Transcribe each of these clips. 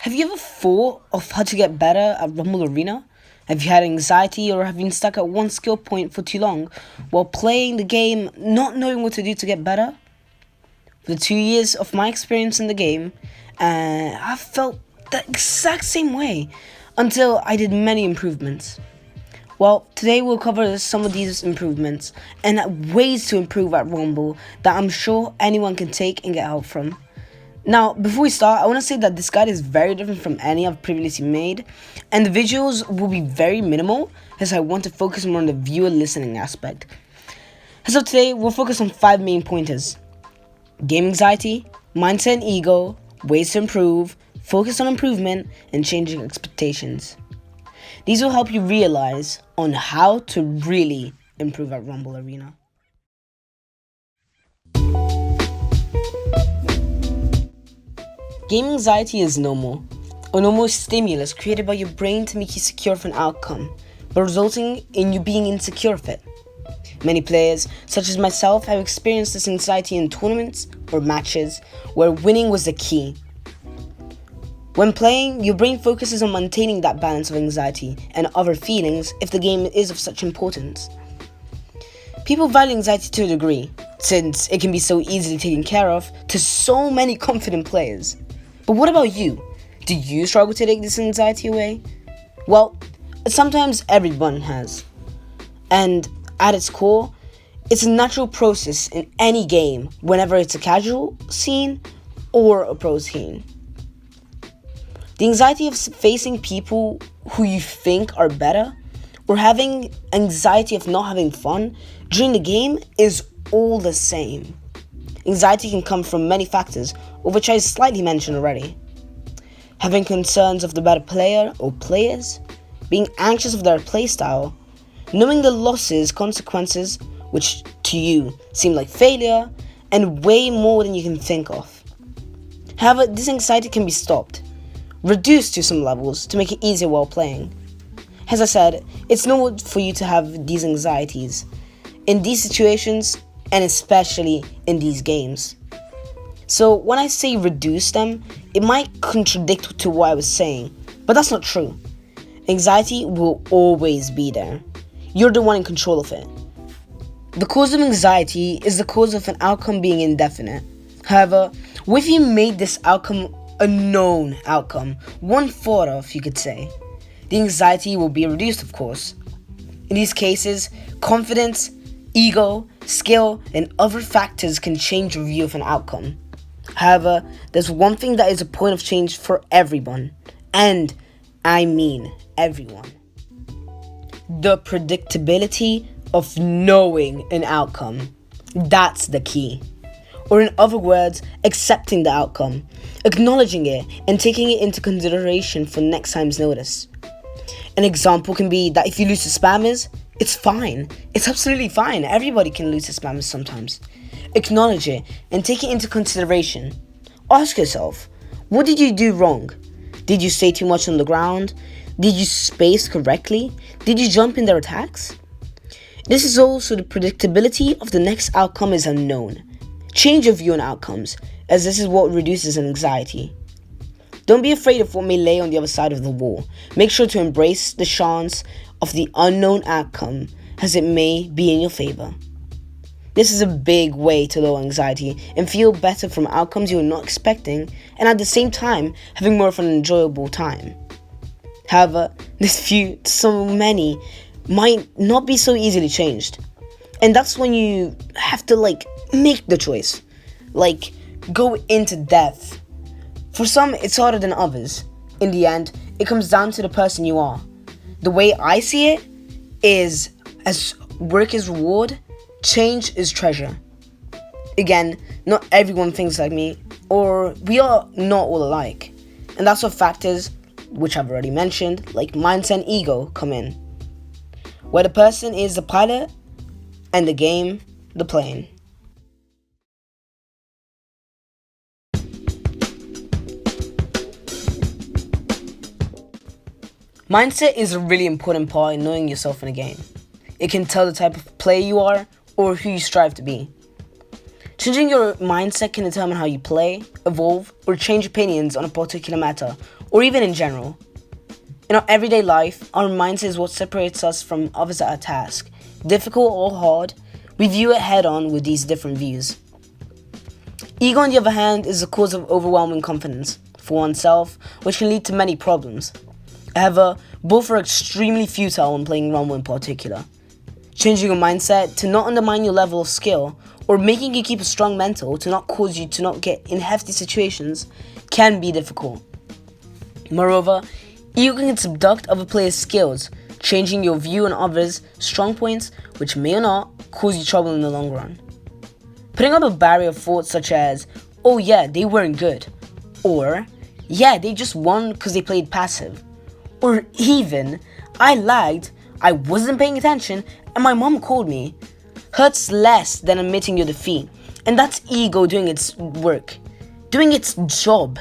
Have you ever thought of how to get better at Rumble Arena? Have you had anxiety or have been stuck at one skill point for too long while playing the game, not knowing what to do to get better? For the 2 years of my experience in the game, I felt the exact same way until I did many improvements. Well, today we'll cover some of these improvements and ways to improve at Rumble that I'm sure anyone can take and get help from. Now, before we start, I want to say that this guide is very different from any I've previously made, and the visuals will be very minimal as I want to focus more on the viewer listening aspect. As of today, we'll focus on 5 main pointers: game anxiety, mindset and ego, ways to improve, focus on improvement, and changing expectations. These will help you realize on how to really improve at Rumble Arena. Game anxiety is normal, a normal stimulus created by your brain to make you secure of an outcome, but resulting in you being insecure of it. Many players, such as myself, have experienced this anxiety in tournaments or matches where winning was the key. When playing, your brain focuses on maintaining that balance of anxiety and other feelings if the game is of such importance. People value anxiety to a degree, since it can be so easily taken care of to so many confident players. But what about you? Do you struggle to take this anxiety away? Well, sometimes everyone has. And at its core, it's a natural process in any game, whenever it's a casual scene or a pro scene. The anxiety of facing people who you think are better, or having anxiety of not having fun during the game is all the same. Anxiety can come from many factors, of which I slightly mentioned already. Having concerns of the better player or players, being anxious of their playstyle, knowing the losses, consequences, which to you seem like failure, and way more than you can think of. However, this anxiety can be stopped, reduced to some levels to make it easier while playing. As I said, it's normal for you to have these anxieties in these situations and especially in these games. So when I say reduce them, it might contradict to what I was saying, but that's not true. Anxiety will always be there. You're the one in control of it. The cause of anxiety is the cause of an outcome being indefinite. However, what if you made this outcome a known outcome, one thought of, you could say? The anxiety will be reduced, of course. In these cases, confidence, ego, skill, and other factors can change your view of an outcome. However, there's one thing that is a point of change for everyone, and I mean everyone. The predictability of knowing an outcome. That's the key. Or in other words, accepting the outcome, acknowledging it, and taking it into consideration for next time's notice. An example can be that if you lose to spammers, it's fine. It's absolutely fine. Everybody can lose to spammers sometimes. Acknowledge it and take it into consideration. Ask yourself, what did you do wrong? Did you stay too much on the ground? Did you space correctly? Did you jump in their attacks? This is also the predictability of the next outcome is unknown. Change your view on outcomes, as this is what reduces anxiety. Don't be afraid of what may lay on the other side of the wall. Make sure to embrace the chance of the unknown outcome, as it may be in your favor. This is a big way to lower anxiety and feel better from outcomes you're not expecting, and at the same time, having more of an enjoyable time. However, this view, so many, might not be so easily changed. And that's when you have to make the choice. Go into depth. For some, it's harder than others. In the end, it comes down to the person you are. The way I see it is, as work is reward, change is treasure. Again, not everyone thinks like me, or we are not all alike. And that's where factors, which I've already mentioned, like mindset and ego, come in. Where the person is the pilot, and the game, the plane. Mindset is a really important part in knowing yourself in a game. It can tell the type of player you are or who you strive to be. Changing your mindset can determine how you play, evolve, or change opinions on a particular matter, or even in general. In our everyday life, our mindset is what separates us from others at a task. Difficult or hard, we view it head on with these different views. Ego, on the other hand, is the cause of overwhelming confidence for oneself, which can lead to many problems. However, both are extremely futile when playing Rumble in particular. Changing your mindset to not undermine your level of skill, or making you keep a strong mental to not cause you to not get in hefty situations, can be difficult. Moreover, ego can subduct other players' skills, changing your view on others' strong points, which may or not cause you trouble in the long run. Putting up a barrier of thoughts such as, oh yeah, they weren't good, or yeah, they just won because they played passive, or even, I lagged, I wasn't paying attention, and my mom called me, hurts less than admitting your defeat, and that's ego doing its work, doing its job.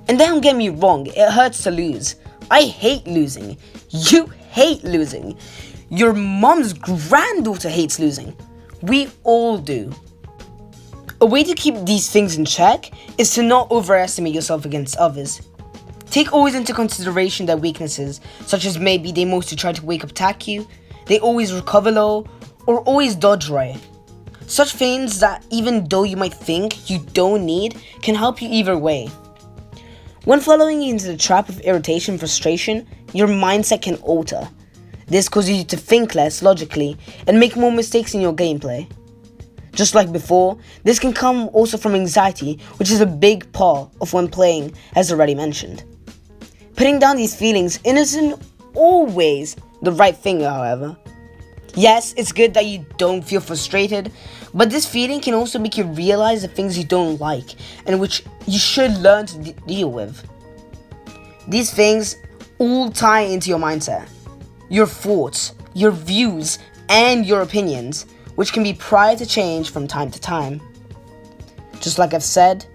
And don't get me wrong, it hurts to lose. I hate losing. You hate losing. Your mom's granddaughter hates losing. We all do. A way to keep these things in check is to not overestimate yourself against others. Take always into consideration their weaknesses, such as maybe they mostly try to wake up attack you, they always recover low, or always dodge right. Such things that even though you might think you don't need can help you either way. When following into the trap of irritation and frustration, your mindset can alter. This causes you to think less logically and make more mistakes in your gameplay. Just like before, this can come also from anxiety, which is a big part of when playing, as already mentioned. Putting down these feelings isn't always the right thing, however. Yes, it's good that you don't feel frustrated, but this feeling can also make you realize the things you don't like and which you should learn to deal with. These things all tie into your mindset, your thoughts, your views, and your opinions, which can be prior to change from time to time. Just like I've said,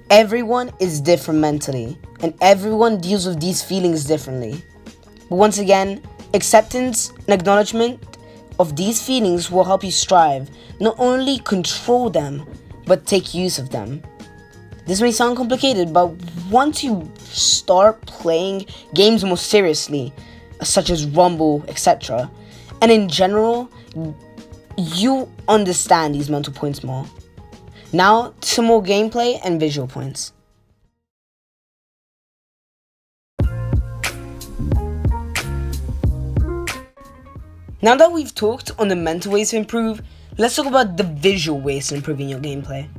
everyone is different mentally, and everyone deals with these feelings differently. But once again, acceptance and acknowledgement of these feelings will help you strive, not only control them, but take use of them. This may sound complicated, but once you start playing games more seriously, such as Rumble, etc., and in general, you understand these mental points more. Now, some more gameplay and visual points. Now that we've talked on the mental ways to improve, let's talk about the visual ways to improving your gameplay.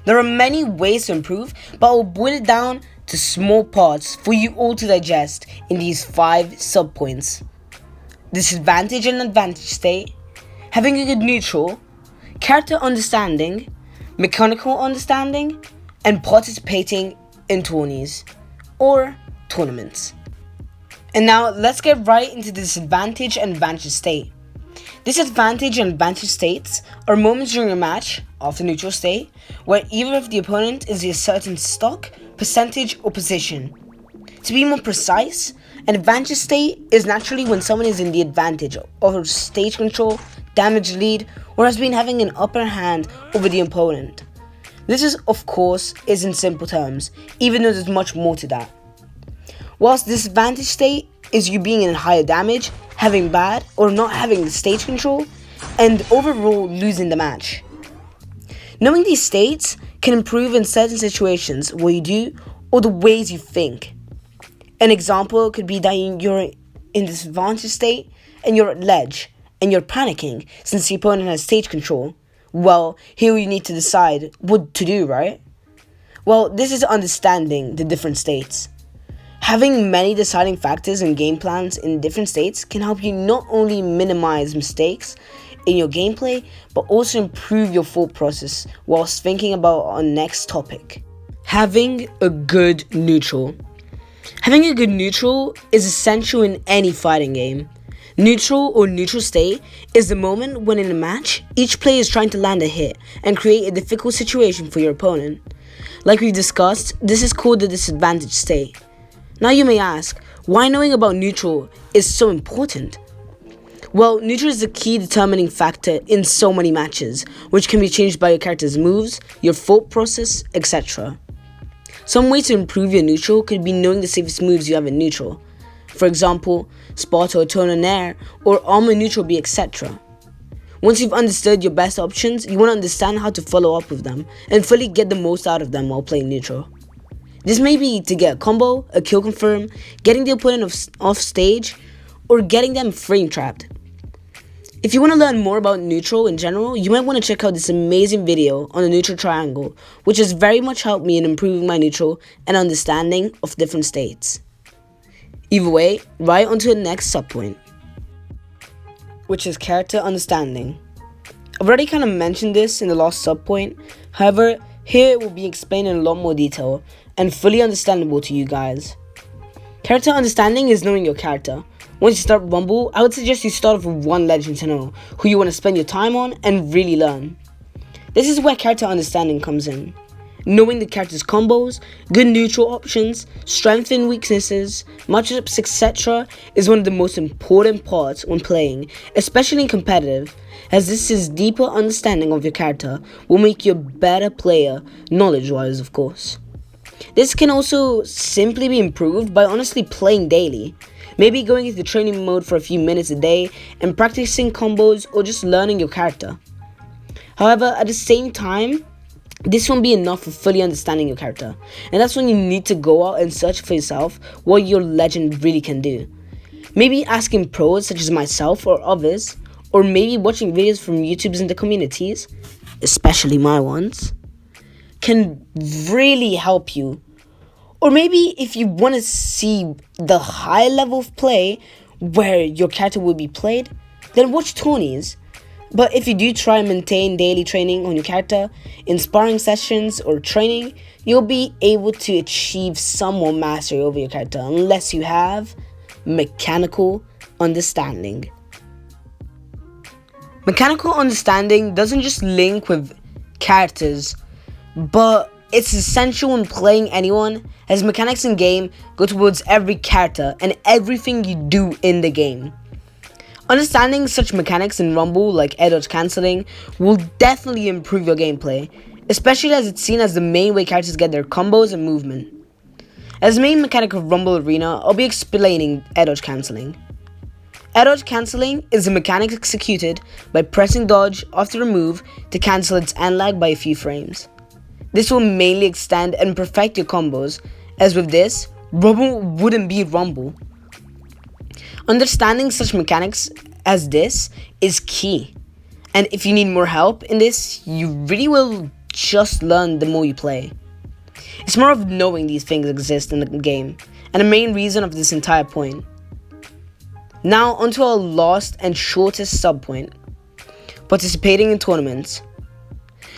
There are many ways to improve, but I'll boil it down to small parts for you all to digest in these 5 sub-points. Disadvantage and advantage state, having a good neutral, character understanding, mechanical understanding, and participating in tourneys or tournaments. And now let's get right into the disadvantage and advantage state. Disadvantage and advantage states are moments during a match, after neutral state, where either of the opponent is a certain stock, percentage, or position. To be more precise, an advantage state is naturally when someone is in the advantage over stage control, damage lead, or has been having an upper hand over the opponent. This is, of course, is in simple terms, even though there's much more to that. Whilst disadvantage state is you being in higher damage, having bad or not having stage control, and overall losing the match. Knowing these states can improve in certain situations where you do or the ways you think. An example could be that you're in disadvantage state and you're at ledge and you're panicking since the opponent has stage control. Well, here you need to decide what to do, right? Well, this is understanding the different states. Having many deciding factors and game plans in different states can help you not only minimize mistakes in your gameplay, but also improve your thought process whilst thinking about our next topic. Having a good neutral. Having a good neutral is essential in any fighting game. Neutral or neutral state is the moment when in a match, each player is trying to land a hit and create a difficult situation for your opponent. Like we discussed, this is called the disadvantage state. Now you may ask, why knowing about neutral is so important? Well, neutral is the key determining factor in so many matches, which can be changed by your character's moves, your thought process, etc. Some way to improve your neutral could be knowing the safest moves you have in neutral. For example, spot or turn on air, or armor neutral B, etc. Once you've understood your best options, you want to understand how to follow up with them and fully get the most out of them while playing neutral. This may be to get a combo, a kill confirm, getting the opponent off stage, or getting them frame trapped. If you want to learn more about neutral in general, you might want to check out this amazing video on the neutral triangle, which has very much helped me in improving my neutral and understanding of different states. Either way, right onto the next subpoint, which is character understanding. I've already kind of mentioned this in the last subpoint, however, here it will be explained in a lot more detail and fully understandable to you guys. Character understanding is knowing your character. Once you start Rumble, I would suggest you start off with one legend to know who you want to spend your time on and really learn. This is where character understanding comes in. Knowing the character's combos, good neutral options, strengths and weaknesses, matchups, etc. is one of the most important parts when playing, especially in competitive, as this is deeper understanding of your character will make you a better player, knowledge-wise of course. This can also simply be improved by honestly playing daily. Maybe going into training mode for a few minutes a day and practicing combos or just learning your character. However, at the same time, this won't be enough for fully understanding your character, and that's when you need to go out and search for yourself what your legend really can do. Maybe asking pros such as myself or others, or maybe watching videos from YouTubers in the communities, especially my ones, can really help you. Or maybe if you want to see the high level of play where your character will be played, then watch tourneys. But if you do try and maintain daily training on your character, in sparring sessions or training, you'll be able to achieve some more mastery over your character unless you have mechanical understanding. Mechanical understanding doesn't just link with characters, but it's essential when playing anyone, as mechanics in game go towards every character and everything you do in the game. Understanding such mechanics in Rumble like air dodge cancelling will definitely improve your gameplay, especially as it's seen as the main way characters get their combos and movement. As the main mechanic of Rumble Arena, I'll be explaining air dodge cancelling. Air dodge cancelling is a mechanic executed by pressing dodge after a move to cancel its end lag by a few frames. This will mainly extend and perfect your combos, as with this, Rumble wouldn't be Rumble. Understanding such mechanics as this is key, and if you need more help in this, you really will just learn the more you play. It's more of knowing these things exist in the game, and the main reason of this entire point. Now onto our last and shortest subpoint, participating in tournaments.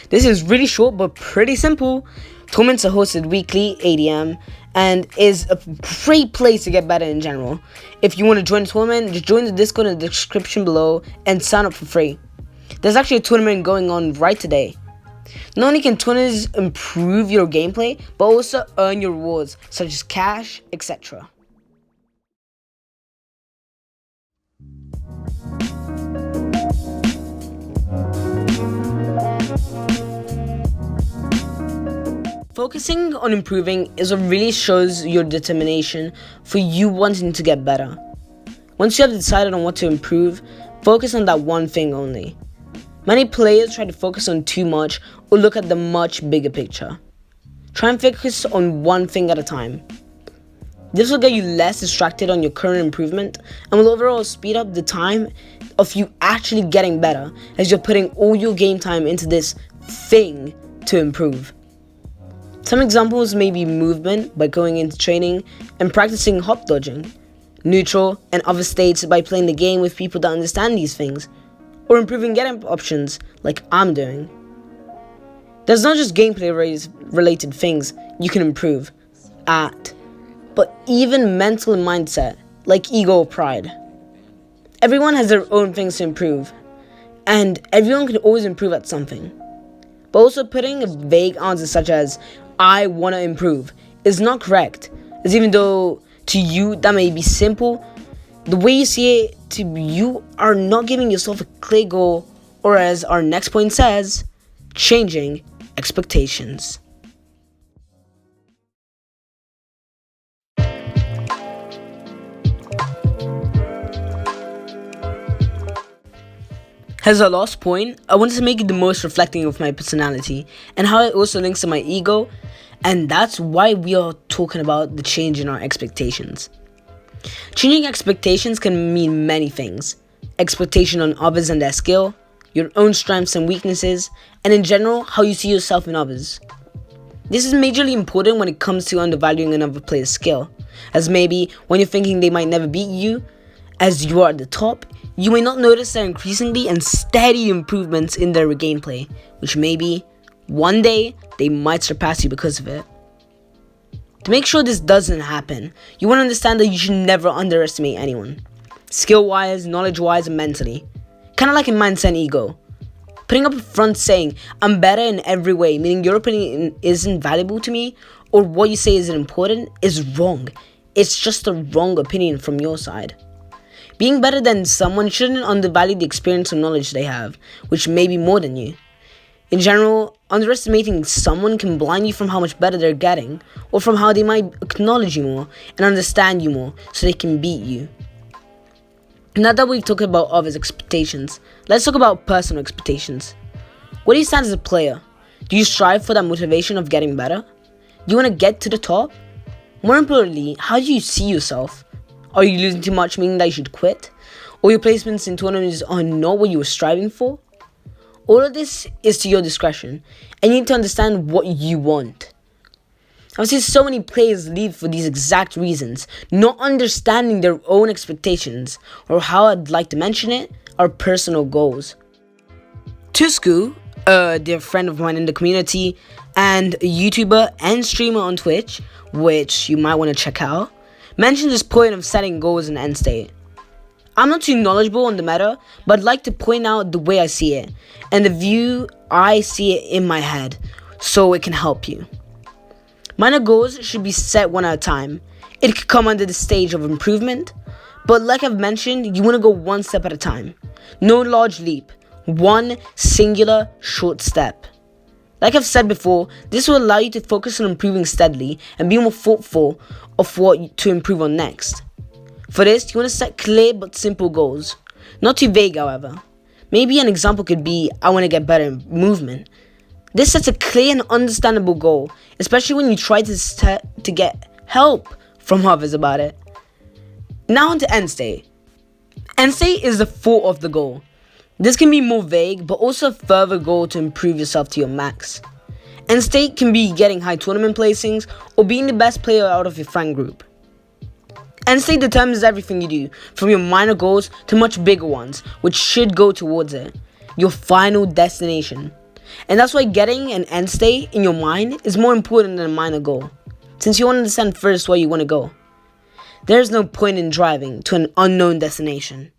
This is really short but pretty simple. Tournaments are hosted weekly, ADM, and is a great place to get better in general. If you want to join a tournament, just join the Discord in the description below and sign up for free. There's actually a tournament going on right today. Not only can tournaments improve your gameplay, but also earn your rewards such as cash, etc. Focusing on improving is what really shows your determination for you wanting to get better. Once you have decided on what to improve, focus on that one thing only. Many players try to focus on too much or look at the much bigger picture. Try and focus on one thing at a time. This will get you less distracted on your current improvement and will overall speed up the time of you actually getting better, as you're putting all your game time into this thing to improve. Some examples may be movement by going into training and practicing hop dodging, neutral and other states by playing the game with people that understand these things, or improving get-up options like I'm doing. There's not just gameplay related things you can improve at, but even mental and mindset like ego or pride. Everyone has their own things to improve, and everyone can always improve at something. But also putting a vague answer such as I want to improve is not correct, as even though to you that may be simple, the way you see it you are not giving yourself a clear goal, or as our next point says, changing expectations. As our last point, I wanted to make it the most reflecting of my personality and how it also links to my ego, and that's why we are talking about the change in our expectations. Changing expectations can mean many things: expectation on others and their skill, your own strengths and weaknesses, and in general, how you see yourself in others. This is majorly important when it comes to undervaluing another player's skill, as maybe when you're thinking they might never beat you, as you are at the top, you may not notice their increasingly and steady improvements in their gameplay, which maybe one day they might surpass you because of it. To make sure this doesn't happen, you want to understand that you should never underestimate anyone, skill-wise, knowledge-wise, and mentally. Kind of like in mindset and ego. Putting up a front saying, I'm better in every way, meaning your opinion isn't valuable to me, or what you say isn't important, is wrong. It's just a wrong opinion from your side. Being better than someone shouldn't undervalue the experience or knowledge they have, which may be more than you. In general, underestimating someone can blind you from how much better they're getting, or from how they might acknowledge you more and understand you more so they can beat you. Now that we've talked about others' expectations, let's talk about personal expectations. Where do you stand as a player? Do you strive for that motivation of getting better? Do you want to get to the top? More importantly, how do you see yourself? Are you losing too much, meaning that you should quit? Or your placements in tournaments are not what you were striving for? All of this is to your discretion, and you need to understand what you want. I've seen so many players leave for these exact reasons, not understanding their own expectations, or how I'd like to mention it, our personal goals. Tusku, a dear friend of mine in the community, and a YouTuber and streamer on Twitch, which you might want to check out, mentioned this point of setting goals in end state. I'm not too knowledgeable on the meta, but I'd like to point out the way I see it, and the view I see it in my head, so it can help you. Minor goals should be set one at a time. It could come under the stage of improvement, but like I've mentioned, you want to go one step at a time. No large leap, one singular short step. Like I've said before, this will allow you to focus on improving steadily and be more thoughtful of what to improve on next. For this, you want to set clear but simple goals. Not too vague, however. Maybe an example could be, I want to get better in movement. This sets a clear and understandable goal, especially when you try to get help from others about it. Now on to end state. End state is the thought of the goal. This can be more vague, but also a further goal to improve yourself to your max. End state can be getting high tournament placings or being the best player out of your friend group. End state determines everything you do, from your minor goals to much bigger ones, which should go towards it, your final destination. And that's why getting an end state in your mind is more important than a minor goal, since you want to understand first where you want to go. There's no point in driving to an unknown destination.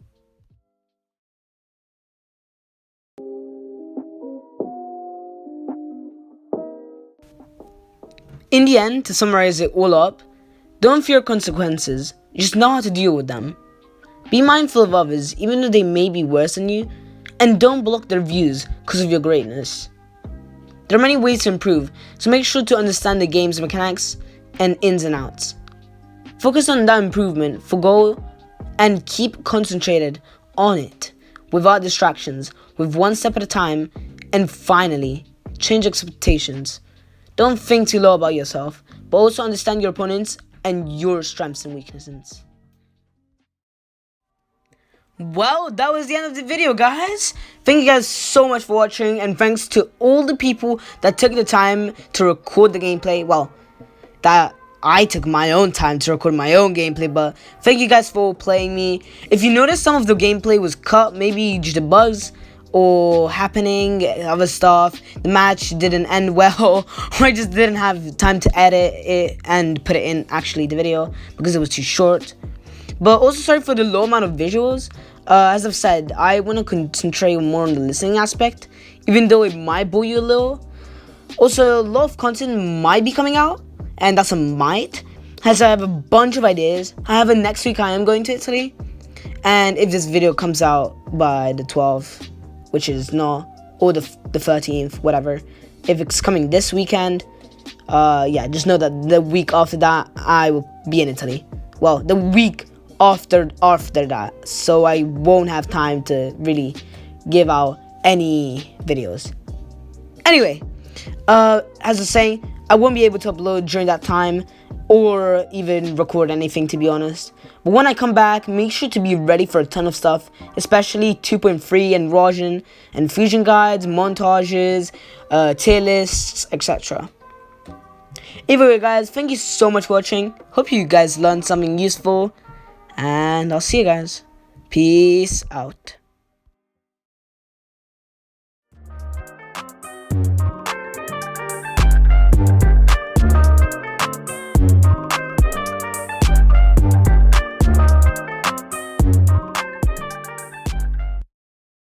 In the end, to summarize it all up, don't fear consequences, just know how to deal with them. Be mindful of others, even though they may be worse than you, and don't block their views because of your greatness. There are many ways to improve, so make sure to understand the game's mechanics and ins and outs. Focus on that improvement for goal and keep concentrated on it without distractions, with one step at a time, and finally, change expectations. Don't think too low about yourself, but also understand your opponents and your strengths and weaknesses. Well, that was the end of the video, guys. Thank you guys so much for watching, and thanks to all the people that took the time to record the gameplay. Well, that I took my own time to record my own gameplay, but thank you guys for playing me. If you noticed some of the gameplay was cut, maybe due to bugs or happening, other stuff, the match didn't end well, or I just didn't have time to edit it and put it in actually the video because it was too short. But also sorry for the low amount of visuals. As I've said, I want to concentrate more on the listening aspect, even though it might bore you a little. Also, a lot of content might be coming out, and that's a might, as I have a bunch of ideas. However, next week I am going to Italy, And if this video comes out by the 12th, which is not, or the 13th, whatever, if it's coming this weekend, yeah, just know that the week after that I will be in Italy. Well, the week after that, so I won't have time to really give out any videos. Anyway, as I was saying, I won't be able to upload during that time or even record anything, to be honest. But when I come back, make sure to be ready for a ton of stuff, especially 2.3 and Rajan and Fusion guides, montages, tier lists, etc. Either way, guys, thank you so much for watching. Hope you guys learned something useful, and I'll see you guys. Peace out.